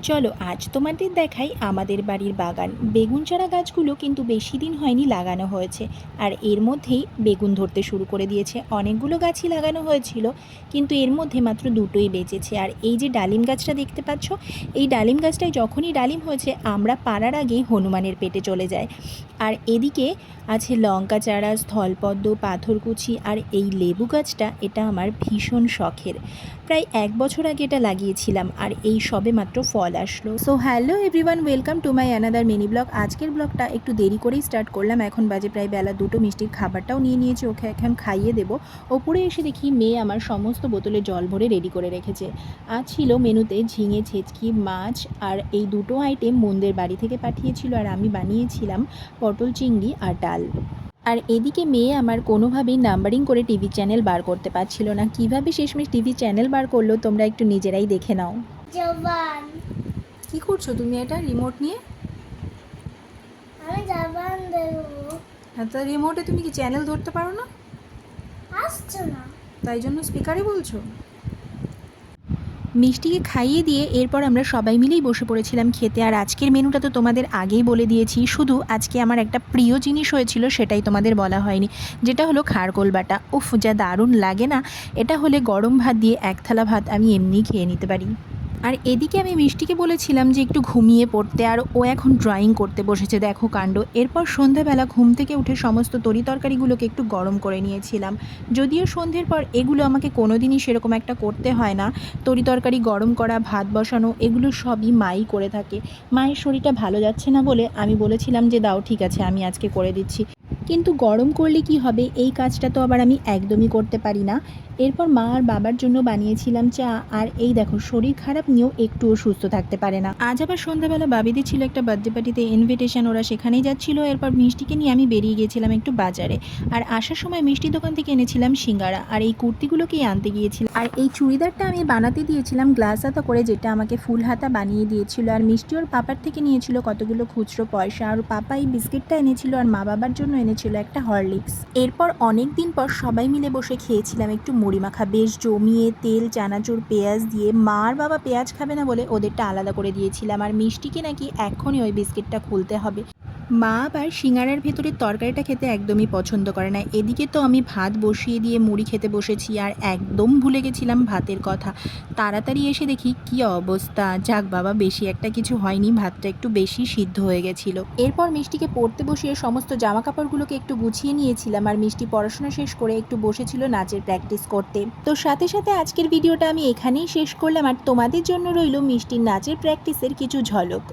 চলো আজ তোমাদের দেখাই আমাদের বাড়ির বাগান। বেগুন চারা গাছগুলো কিন্তু বেশি দিন হয়নি লাগানো হয়েছে, আর এর মধ্যেই বেগুন ধরতে শুরু করে দিয়েছে। অনেকগুলো গাছই লাগানো হয়েছিল, কিন্তু এর মধ্যে মাত্র দুটোই বেঁচেছে। আর এই যে ডালিম গাছটা দেখতে পাচ্ছ, এই ডালিম গাছটায় যখনই ডালিম হয়েছে আমরা পাড়ার আগেই হনুমানের পেটে চলে যাই। আর এদিকে আছে লঙ্কা চারা, স্থলপদ্ম, পাথরকুচি, আর এই লেবু গাছটা এটা আমার ভীষণ শখের। প্রায় 1 বছর আগে এটা লাগিয়েছিলাম, আর এই সবে মাত্র ফল আসলো। So hello everyone, welcome to my another mini blog. আজকের ব্লগটা একটু দেরি করেই স্টার্ট করলাম। এখন বাজে প্রায় বেলা 2টো। মিষ্টির খাবারটাও নিয়ে নিয়েছি, ওকে এখন খাইয়ে দেবো। ওপরে এসে দেখি মেয়ে আমার সমস্ত বোতলে জল ভরে রেডি করে রেখেছে। আজ ছিল মেনুতে ঝিঙে, ছেচকি, মাছ, আর এই দুটো আইটেম বোনদের বাড়ি থেকে পাঠিয়েছিল, আর আমি বানিয়েছিলাম পটল চিংড়ি আর ডাল। আর এদিকে মেয়ে আমার কোনোভাবেই নাম্বারিং করে টিভি চ্যানেল বার করতে পারছিল না। কিভাবে শেষমেশ টিভি চ্যানেল বার করলো তোমরা একটু নিজেরাই দেখে নাও। জবান। কি করছো তুমি এটা রিমোট নিয়ে? আমি জবান দেবো। তা রিমোটে তুমি কি চ্যানেল ধরতে পারো না? আসছো না। তাই জন্য স্পিকারে বলছো? মিষ্টিকে খাইয়ে দিয়ে এরপর আমরা সবাই মিলেই বসে পড়েছিলাম খেতে। আর আজকের মেনুটা তো তোমাদের আগেই বলে দিয়েছি, শুধু আজকে আমার একটা প্রিয় জিনিস হয়েছিল সেটাই তোমাদের বলা হয়নি, যেটা হলো খারকোল বাটা। উফ, যা দারুণ লাগে না! এটা হলে গরম ভাত দিয়ে এক থালা ভাত আমি এমনিই খেয়ে নিতে পারি। আর এদিকে আমি মিষ্টিকে বলেছিলাম যে একটু ঘুমিয়ে পড়তে, আর ও এখন ড্রয়িং করতে বসেছে, দেখো কাণ্ড। এরপর সন্ধ্যাবেলা ঘুম থেকে উঠে সমস্ত তরিতরকারিগুলোকে একটু গরম করে নিয়েছিলাম। যদিও সন্ধ্যের পর এগুলো আমাকে কোনোদিনই সেরকম একটা করতে হয় না। তরিতরকারি গরম করা, ভাত বসানো, এগুলো সবই মাই করে থাকে। মায়ের শরীরটা ভালো যাচ্ছে না বলে আমি বলেছিলাম যে দাও ঠিক আছে আমি আজকে করে দিচ্ছি, কিন্তু গরম করলে কি হবে, এই কাজটা তো আবার আমি একদমই করতে পারি না। এরপর মা আর বাবার জন্য বানিয়েছিলাম চা। আর এই দেখো, শরীর খারাপ নিয়েও একটুও সুস্থ থাকতে পারে না। আজ আবার সন্ধ্যাবেলা বাবিদের ছিল একটা বার্থডে পার্টিতে ইনভিটেশন, ওরা সেখানেই যাচ্ছিল। এরপর মিষ্টিকে নিয়ে আমি বেরিয়ে গিয়েছিলাম একটু বাজারে। আর আসার সময় মিষ্টির দোকান থেকে এনেছিলাম সিঙ্গারা, আর এই কুর্তিগুলোকেই আনতে গিয়েছিলাম। আর এই চুড়িদারটা আমি বানাতে দিয়েছিলাম গ্লাস হাতা করে, যেটা আমাকে ফুল হাতা বানিয়ে দিয়েছিল। আর মিষ্টি ওর পাপার থেকে নিয়েছিল কতগুলো খুচরো পয়সা, আর পাপা এই বিস্কিটটা এনেছিল, আর মা বাবার জন্য এনেছিল একটা হরলিক্স। এরপর অনেক দিন পর সবাই মিলে বসে খেয়েছিলাম একটু মুড়ি মাখা, বেশ জমিয়ে তেল, চানাচুর, পেঁয়াজ দিয়ে। মা আর বাবা পেঁয়াজ খাবে না বলে ওদেরটা আলাদা করে দিয়েছিলাম। আর মিষ্টিকে নাকি এখনই ওই বিস্কিটটা খুলতে হবে। মা আবার সিঙ্গারার ভেতরের তরকারিটা খেতে একদমই পছন্দ করে না। এদিকে তো আমি ভাত বসিয়ে দিয়ে মুড়ি খেতে বসেছি, আর একদম ভুলে গেছিলাম ভাতের কথা। তাড়াতাড়ি এসে দেখি কি অবস্থা। যাক বাবা, বেশি একটা কিছু হয়নি, ভাতটা একটু বেশি সিদ্ধ হয়ে গেছিল। এরপর মিষ্টিকে পড়তে বসিয়ে সমস্ত জামা কাপড়গুলোকে একটু গুছিয়ে নিয়েছিলাম, আর মিষ্টি পড়াশোনা শেষ করে একটু বসেছিল নাচের প্র্যাকটিস করতে। তো সাথে সাথে আজকের ভিডিওটা আমি এখানেই শেষ করলাম, আর তোমাদের জন্য রইল মিষ্টির নাচের প্র্যাকটিসের কিছু ঝলক।